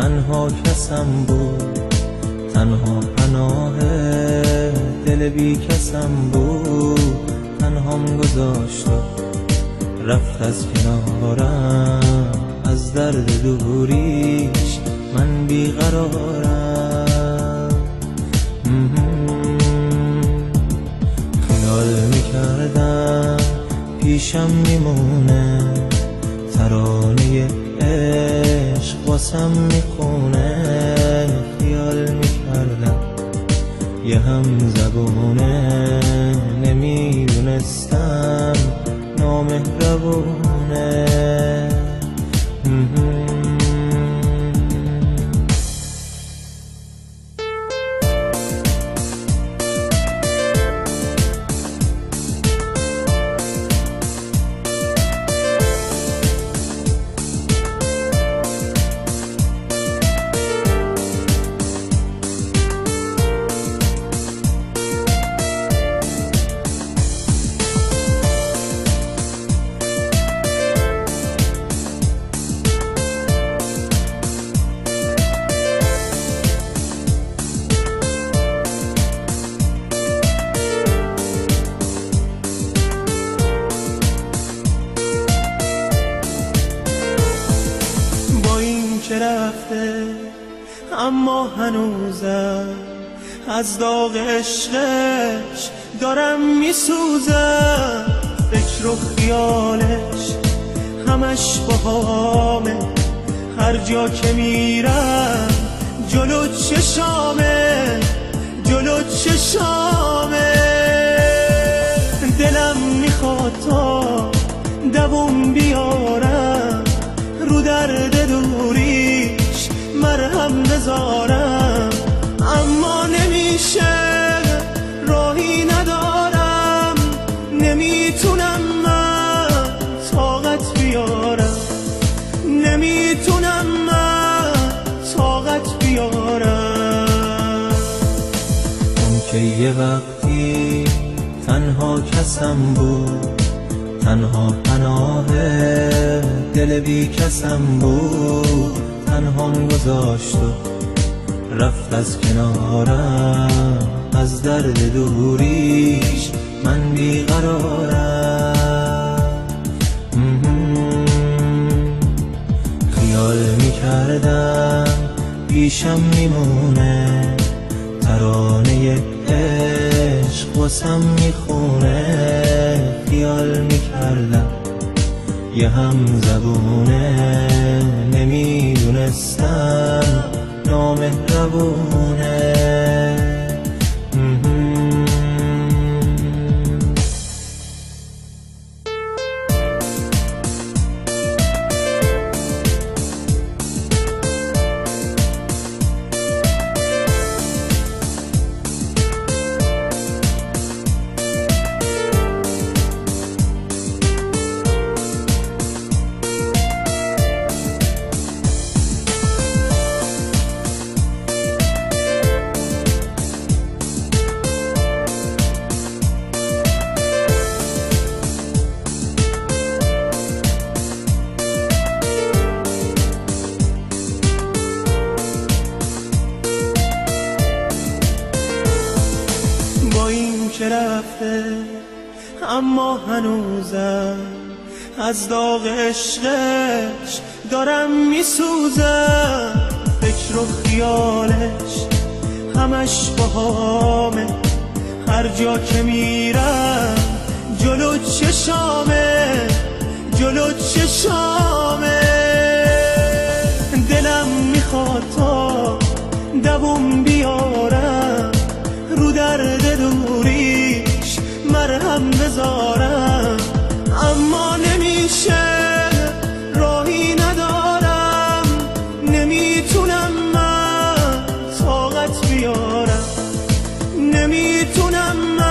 تنها کسم بود، تنها پناه دل بی کسم بود. تنهام گذاشت و رفت از کنارم، از درد دوریش من بیقرارم. خیال میکردم پیشم میمونه، ترانه عشق واسم میخونه. خیال میکردم یه هم زبونه، نمیدونستم نامهربونه. رفته اما هنوزم از داغ عشقش دارم میسوزم. فکر و خیالش همش باهامه، هر جا که میرم جلو چشامه، جلو چشامه. دلم میخواد تا دووم بیارم، رو درد دوریش مرهم بذارم. اما نمیشه، راهی ندارم، نمیتونم من طاقت بیارم، نمیتونم من طاقت بیارم. اون که یه وقتی تنها کسم بود، تنها پناه دل بی کسم بود. تنهام گذاشت و رفت از کنارم، از درد دوریش من بیقرارم. خیال میکردم پیشم میمونه، ترانه عشق واسم میخونه. خیال میکردم یه هم زبونه، نمیدونستم نامهربونه. که رفته اما هنوزم از داغ عشقش دارم میسوزم. فکر و خیالش همش باهامه، هر جا که میرم جلو چشامه، جلو چشامه. دلم میخواد تا دووم بیارم، رو درد دوریش مرهم بذارم. اما نمیشه، راهی ندارم، نمیتونم من طاقت بیارم، نمیتونم من